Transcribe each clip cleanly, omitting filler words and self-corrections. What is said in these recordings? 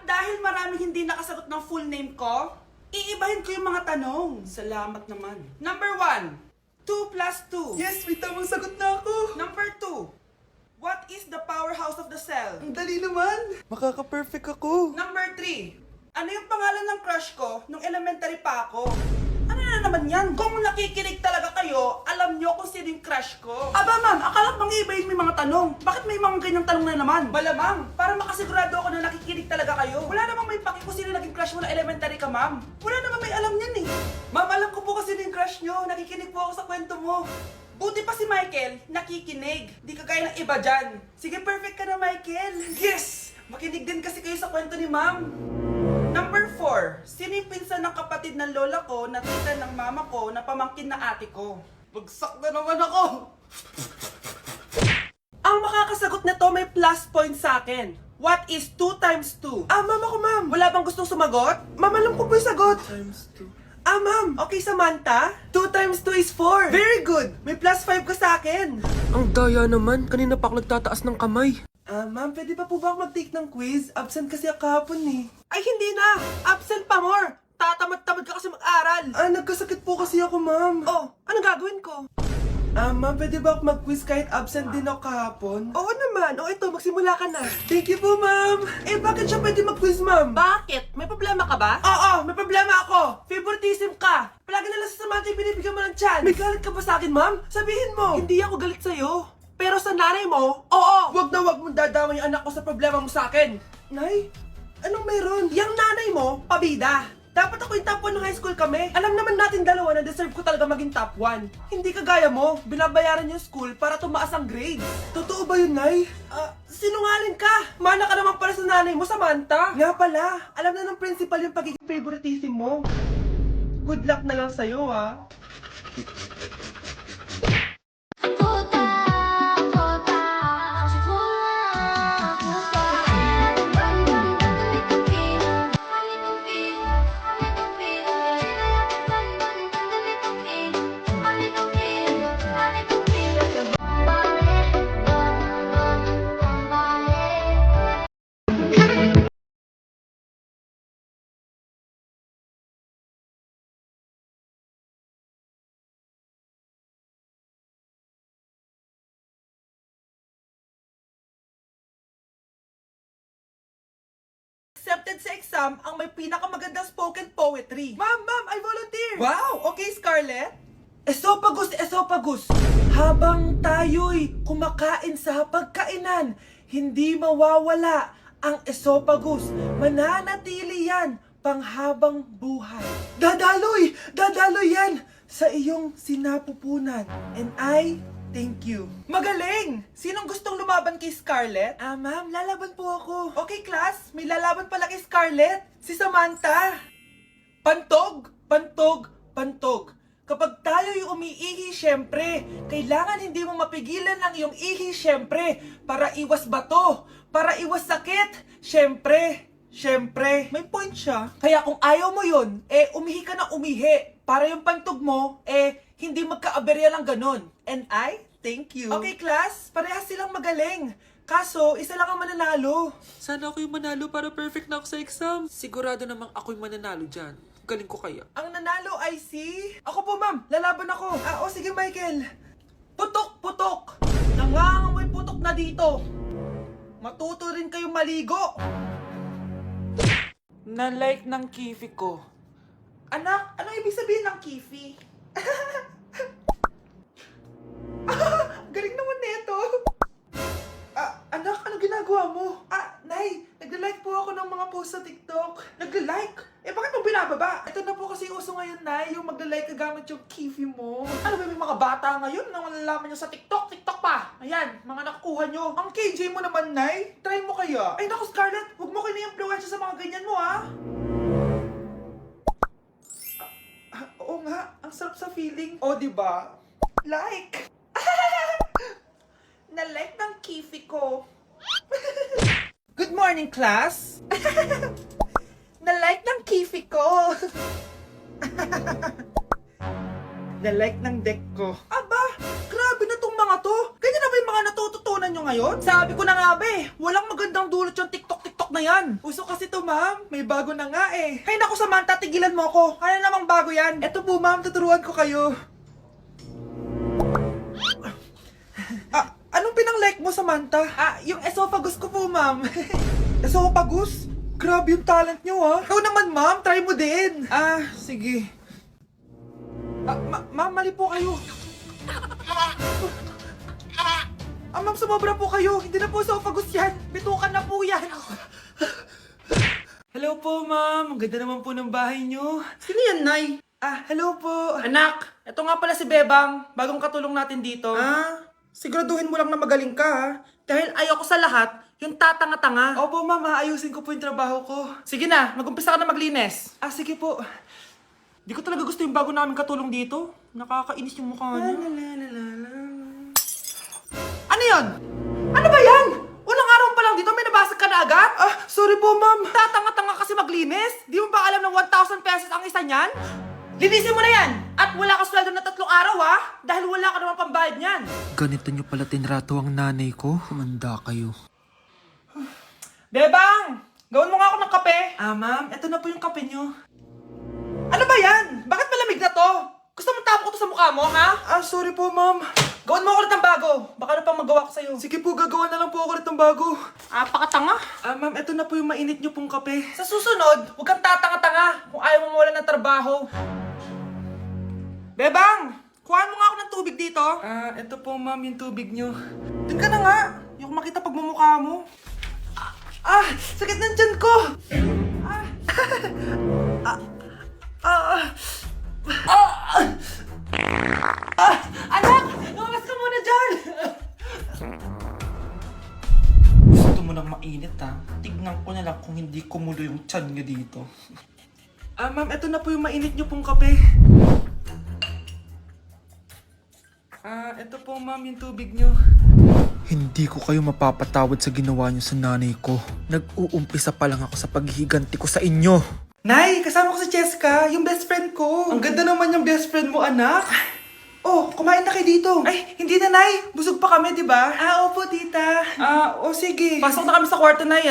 dahil maraming hindi nakasagot ng full name ko, iibahin ko yung mga tanong. Salamat naman. Number 1, 2 plus 2. Yes, may tamang sagot na ako. Number 2, what is the powerhouse of the cell? Ang dali naman. Makaka-perfect ako. Number 3, ano yung pangalan ng crush ko nung elementary pa ako? Ano na naman yan? Kung nakikinig talaga kayo, alam nyo kung sino yung crush ko. Aba ma'am, akala ko mang-iibahin may mga tanong. Bakit may mga ganyang tanong na naman? Malamang, para makasigurado ako na nakikinig talaga kayo. Wala namang may paki kung sino naging crush mo na elementary ka, ma'am. Wala namang may alam yan eh. Ma'am, alam ko po kasi sino yung crush nyo. Nakikinig po ako sa kwento mo. Buti pa si Michael, nakikinig. Di kagaya ng iba dyan. Sige, perfect ka na, Michael. Yes! Makinig din kasi kayo sa kwento ni ma'am. Number 4, sino yung pinsan ng kapatid ng lola ko na tita ng mama ko na pamangkin na ate ko? Bagsak na naman ako! Ang makakasagot na to may plus point sa akin. What is 2 times 2? Ah, ma'am ako, ma'am. Wala bang gustong sumagot? Ma'am, alam ko po yung sagot. Times 2. Ah, ma'am. Okay, Samantha? 2 times 2 is 4. Very good! May plus 5 ka sa akin. Ang daya naman. Kanina pa ako nagtataas ng kamay. Ah, ma'am, pwede pa po ba ako mag-take ng quiz? Absent kasi ako kahapon eh. Ay, hindi na! Absent pa more! Tatamad-tamad ka kasi mag-aral. Ah, nagkasakit po kasi ako, ma'am. Oh, ano gagawin ko? Ah, ma'am, pwede ba ako mag-quiz kahit absent din ako kahapon? Oo naman. O ito, magsimula ka na. Thank you po, ma'am. Eh, bakit siya pwede mag-quiz, ma'am? Bakit? May problema ka ba? Oo, may problema ako. Favoritism ka. Palagi na lang sa Samantha yung binibigyan mo ng chance. May galit ka ba sa akin, ma'am? Sabihin mo. Hindi ako galit sa'yo. Pero sa nanay mo, oo. Wag na wag mong dadamay yung anak ko sa problema mo sa akin. Nay, anong meron? Yang nanay mo, pabida. Dapat ako yung top 1 ng high school kami. Alam naman natin dalawa na deserve ko talaga maging top 1. Hindi kagaya mo, binabayaran yung school para tumaas ang grades. Totoo ba yun, Nay? Sinungaling ka. Mana ka naman para sa nanay mo, Samantha. Nga pala, alam na ng principal yung pagiging favoritism mo. Good luck na lang sa'yo, ah. Accepted sa exam ang may pinakamagandang spoken poetry. Ma'am, I volunteer! Wow! Okay, Scarlett? Esophagus, esophagus! Habang tayo'y kumakain sa pagkainan, hindi mawawala ang esophagus. Mananatili yan panghabang buhay. Dadaloy! Dadaloy yan sa iyong sinapupunan. And I thank you. Magaling! Sinong gustong lumaban kay Scarlett? Ah, ma'am, lalaban po ako. Okay, class. May lalaban pala kay Scarlett. Si Samantha. Pantog, pantog, pantog. Kapag tayo'y umiihi, syempre, kailangan hindi mo mapigilan ang iyong ihi, syempre, para iwas bato, para iwas sakit, syempre. May point siya. Kaya kung ayaw mo yun, umihi ka na umihi. Para yung pantog mo, hindi magka-aberya lang ganun. And I thank you. Okay, class, parehas silang magaling. Kaso, isa lang ang mananalo. Sana ako yung manalo para perfect na ako sa exam. Sigurado namang ako yung mananalo dyan. Galing ko kaya. Ang nanalo ay si... Ako po, ma'am. Lalaban ako. Sige, Michael. Putok, putok. Nangangamoy putok na dito. Matuto rin kayong maligo. Na-like ng kifi ko. Anak, ano ibig sabihin ng kifi? Galing naman nito. Anak, ano ginagawa mo? Nay, nagla-like po ako ng mga post sa TikTok. Nagla-like? Bakit mo binababa? Ito na po kasi uso ngayon, Nay, yung magla-like ka gamit yung kifi mo. Ano ba, may mga bata ngayon na malalaman nyo sa TikTok? TikTok pa! Ayan, mga nakukuha nyo. Ang KJ mo naman, Nay. Try mo kaya. Ay naku, Scarlett, huwag mo kini-influensya sa mga ganyan mo, ha? Oo nga, ang sarap sa feeling. O, diba? Like! Na-like ng kifi ko. Good morning, class! Na-like ng kifi ko. Na-like ng deck ko. Aba, grabe na tong mga to. Ganyan na ba yung mga natututunan nyo ngayon? Sabi ko na nga ba walang magandang dulot yung TikTok TikTok na yan. Uso kasi to, ma'am. May bago na nga eh. Hay naku, Samantha, tigilan mo ako. Ano namang bago yan? Eto po, ma'am, tuturuan ko kayo. Anong pinang-like mo, Samantha? Yung esophagus ko po, ma'am. Esophagus? Grabe yung talent nyo, ha? Ikaw naman, ma'am. Try mo din. Sige. Ma'am, mali po kayo. Ma'am, sumobra po kayo. Hindi na po esophagus yan. Bitukan na po yan. Hello po, ma'am. Ang ganda naman po ng bahay nyo. Sino yan, Nay? Hello po. Anak, ito nga pala si Bebang. Bagong katulong natin dito. Siguraduhin mo lang na magaling ka, ha? Dahil ayoko sa lahat, yung tatanga-tanga. Opo, ma'am. Ayusin ko po yung trabaho ko. Sige na, mag-umpisa ka na maglinis. Sige po. Di ko talaga gusto yung bago namin katulong dito. Nakakainis yung mukha niya. Ano yun? Ano ba yan? Unang araw pa lang dito, may nabasag ka na agad? Sorry po, ma'am. Tatanga-tanga kasi maglinis? Di mo ba alam ng 1,000 pesos ang isa niyan? Linisin mo na yan! At wala ka sweldo na 3 araw, ha? Dahil wala ka naman pambayad niyan. Ganito nyo pala tinrato ang nanay ko. Kumanda kayo. Bebang! Gawin mo nga ako ng kape. Ma'am, eto na po yung kape nyo. Ano ba yan? Bakit malamig na to? Gusto mo tapo ko to sa mukha mo, ha? Sorry po, ma'am. Gawin mo ako ulit ng bago. Baka na pang magawa ko sa'yo. Sige po, gagawa na lang po ako ulit ng bago. Pakatanga. Ma'am, eto na po yung mainit nyo pong kape. Sa susunod, huwag kang tatanga-tanga kung ayaw mo mawalan ng trabaho. Bebang! Kuhaan mo nga ako ng tubig dito. Eto po, ma'am, yung tubig nyo. Doon ka na nga. Yung makita pagmumukha mo. Sakit ng tiyan ko! Anak! Lumabas ka muna dyan! Gusto mo nang mainit, ha? Tignan ko na lang kung hindi kumulo yung tiyan nyo dito. Ma'am, eto na po yung mainit nyo pong kape. Eto po, ma'am, yung tubig nyo. Hindi ko kayo mapapatawad sa ginawa nyo sa nanay ko. Nag-uumpisa pa lang ako sa paghihiganti ko sa inyo. Nay, kasama ko si Cheska, yung best friend ko. Ang ganda naman yung best friend mo, anak. Oh, kumain na kayo dito. Ay, hindi na, Nay. Busog pa kami, di ba? Opo, tita. Sige. Pasok na kami sa kwarto, Nay,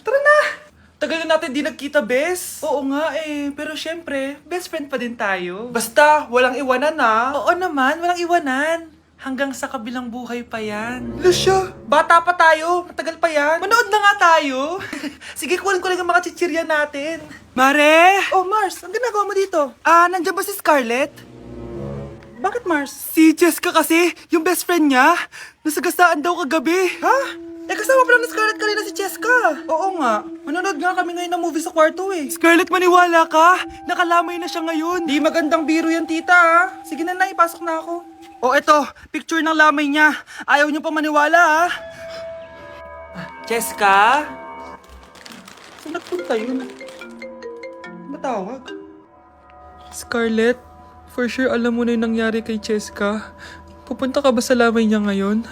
Tara na. Tagal na natin di nagkita, bes. Oo nga pero syempre, best friend pa din tayo. Basta, walang iwanan, Oo naman, walang iwanan. Hanggang sa kabilang buhay pa yan. Lucia, bata pa tayo. Matagal pa yan. Manood na nga tayo. Sige, kunin ko lang ang mga chichirya natin. Mare! Oh, Mars, ang ginagawa mo dito? Nandiyan ba si Scarlett? Bakit, Mars? Si Jessica kasi, yung best friend niya, nasagasaan daw kagabi. Ha? Kasama pala ni Scarlett kanina si Jessica. Oo nga. Manonood nga kami ngayon ng movie sa kwarto Scarlett, maniwala ka. Nakalamay na siya ngayon. Di magandang biro yan, tita, Sige na, ipasok na ako. Eto, picture ng lamay niya. Ayaw niyo pa maniwala, Jessica? Saan nagpunta yun? Matawag? Scarlett, for sure alam mo na yung nangyari kay Cheska. Pupunta ka ba sa lamay niya ngayon?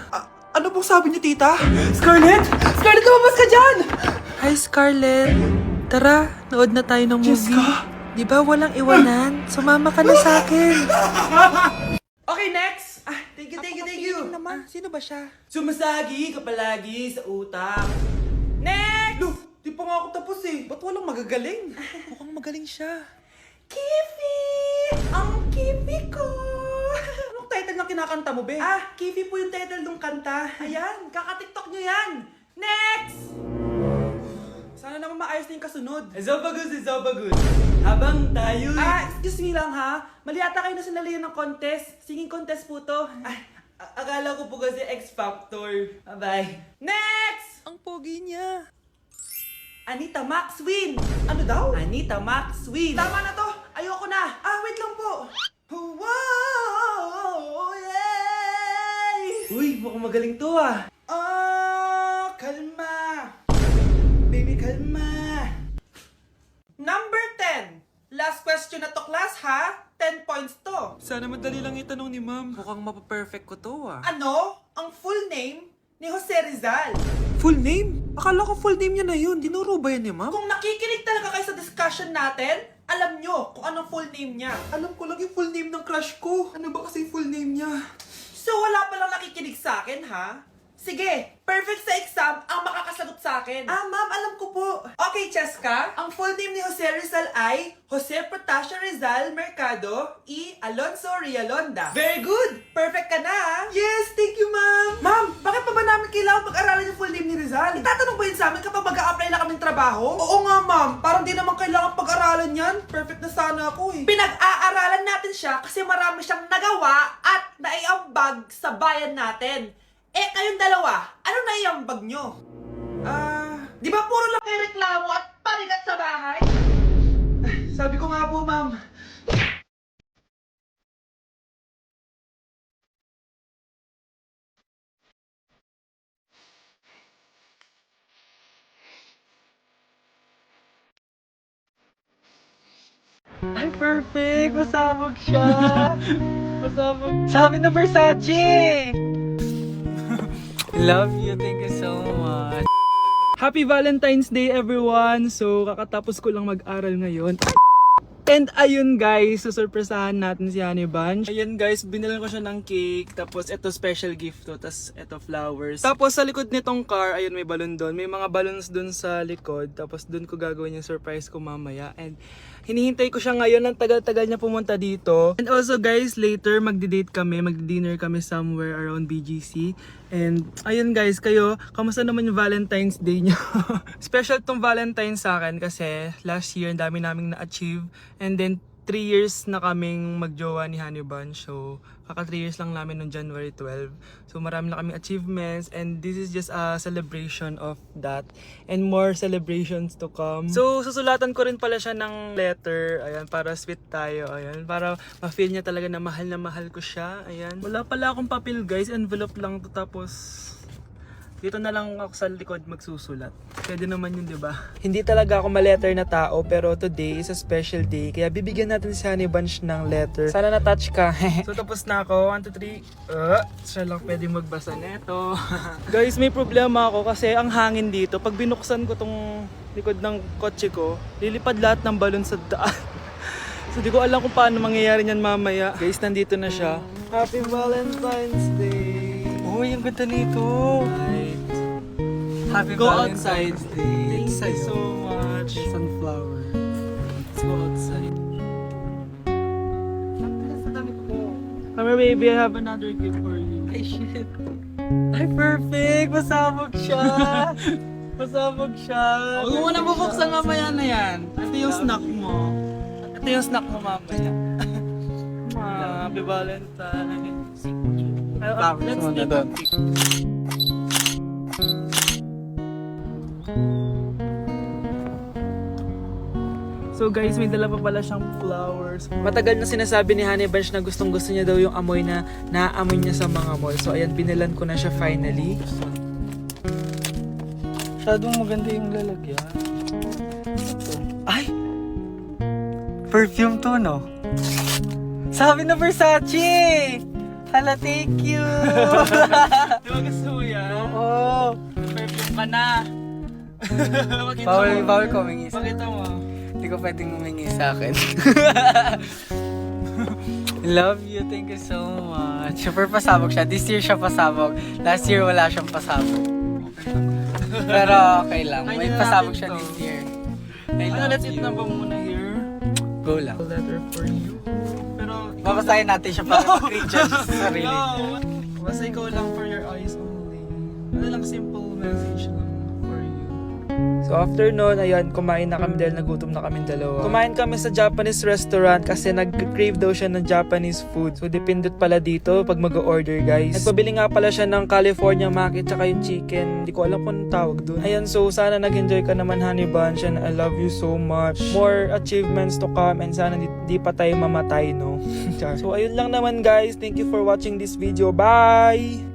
Ano pong sabi niyo, tita? Scarlett! Scarlett, lumabas ka dyan! Hi, Scarlett. Tara, nood na tayo ng movie. Cheska? Di ba walang iwanan? Sumama ka na sa akin. Okay, next! Thank you. Naman, sino ba siya? Sumasagi ka palagi sa utak. Next! Di pa nga ako tapos Ba't walang magagaling? Mukhang magaling siya. Kifi! Ang Kifi ko! Anong title ng kinakanta mo, be? Kifi po yung title ng kanta. Ayan, kaka-tiktok nyo yan! Next! Sana naman maayos na yung kasunod. Zobagood. Habang tayo... excuse me lang, ha? Mali ata kayo na sinalihan ng contest. Singing contest po to. Akala ko po kasi X Factor. Bye-bye. Next! Ang pogi niya. Anita Max win! Ano daw? Anita Max win! Tama na to! Ayoko na! Wait lang po! Wow! Yay! Uy, mukhang magaling to kalma! Baby, kalma! Number 10! Last question na to, class, ha? 10 points to. Sana madali lang itanong ni ma'am. Mukhang mapaperfect ko to Ano? Ang full name ni Jose Rizal. Full name? Akala ko full name niya na yun. Dinuro ba yan ni ma'am? Kung nakikinig talaga kayo sa discussion natin, alam nyo kung anong full name niya. Alam ko lang yung full name ng crush ko. Ano ba kasi full name niya? So wala palang nakikinig sa akin, ha? Sige, perfect sa exam ang makakasagot sa akin. Ma'am, alam ko po. Okay, Cheska. Ang full name ni Jose Rizal ay Jose Protasio Rizal Mercado E. Alonso Rialonda. Very good! Perfect ka na, Yes, thank you, ma'am. Ma'am, bakit pa ba namin kailangan pag-aralan yung full name ni Rizal? Itatanong ba yun sa amin kapag mag-a-apply na kaming trabaho? Oo nga, ma'am. Parang di naman kailangan pag-aralan yan. Perfect na sana ako eh. Pinag-aaralan natin siya kasi marami siyang nagawa at naiambag sa bayan natin. Eh, kayong dalawa, ano naiambag nyo? Di ba puro lang kayo reklamo at panigat sa bahay? Sabi ko nga po, ma'am. Ay, perfect! Masabog siya! Masabog. Sabi na Versace! Love you. Thank you so much. Happy Valentine's Day everyone! So, kakatapos ko lang mag-aral ngayon. And ayun guys, susurpresahan natin si Honey Bunch. Ayun guys, binilan ko siya ng cake. Tapos ito special gift to. Tapos ito flowers. Tapos sa likod nitong car, ayun may balon doon. May mga balloons doon sa likod. Tapos doon ko gagawin yung surprise ko mamaya. And hinihintay ko siya ngayon. Ang tagal-tagal niya pumunta dito. And also guys, later magdi-date kami. Magdi-dinner kami somewhere around BGC. And ayun guys, kayo, kamusta naman yung Valentine's Day niyo? Special tong Valentine's sa akin kasi last year ang dami naming na-achieve. And then 3 years na kaming magjowa ni Honey Bunch. So kaka 3 years lang namin noong January 12. So marami na kaming achievements and this is just a celebration of that. And more celebrations to come. So susulatan ko rin pala siya ng letter. Ayan, para sweet tayo. Ayan, para ma-feel niya talaga na mahal ko siya. Ayan. Wala pala akong papel guys. Envelope lang to, tapos dito na lang ako sa likod magsusulat. Pwede naman yun, di ba? Hindi talaga ako ma-letter na tao, pero today is a special day. Kaya bibigyan natin si Honey Bunch ng letter. Sana na-touch ka. So tapos na ako. 1, 2, 3. Siya lang pwede magbasa neto. Guys, may problema ako kasi ang hangin dito. Pag binuksan ko tong likod ng kotse ko, lilipad lahat ng balon sa daan. So di ko alam kung paano mangyayari niyan mamaya. Guys, nandito na siya. Happy Valentine's Day! Uy, ang ganda nito! Happy Go Valentine's Day. Thank you so much. Sunflower. Let's go outside. Come here, baby. I have another gift for you. Ay, shit. Ay, perfect! Masabog siya! Masabog siya! Huwag mo muna bubuksan mamaya na yan. Ito yung snack mo. Ito yung snack mo mamaya. Happy Valentine's. Let's take a pic. So guys, may dala pa pala siyang flowers. Matagal na sinasabi ni Honey Bunch na gustong gusto niya daw yung amoy na naaamoy niya sa mga mall. So ayan, binilan ko na siya finally. Masyadong maganda yung lalagyan. Ay! Perfume to, no? Sabi na Versace! Hala, thank you! Di ba gusto mo yan? Oo! Perfume ka na! Pakita Bawal ko humingi sa Pakita mo. Hindi ko pwedeng humingi sa akin. Love you, thank you so much. Super pasabog siya. This year siya pasabog. Last year wala siyang pasabog. Pero okay lang. May pasabog siya this year. I love Let's eat you. na ba muna here? Go lang. A letter for you. Pero Babasahin natin siya para mag-recharge sa sarili. No! Basta ikaw lang for your eyes only. Ano lang, simple message lang for you. So after nun, ayan, kumain na kami dahil nagutom na kami dalawa. Kumain kami sa Japanese restaurant kasi nag-crave daw siya ng Japanese food. So dependent pala dito pag mag-order guys. Nagpabili nga pala siya ng California Maki tsaka yung chicken. Hindi ko alam kung anong tawag dun. Ayan, so sana nag-enjoy ka naman Honey Bunch and I love you so much. More achievements to come and sana di pa tayo mamatay, no? So ayun lang naman guys. Thank you for watching this video. Bye!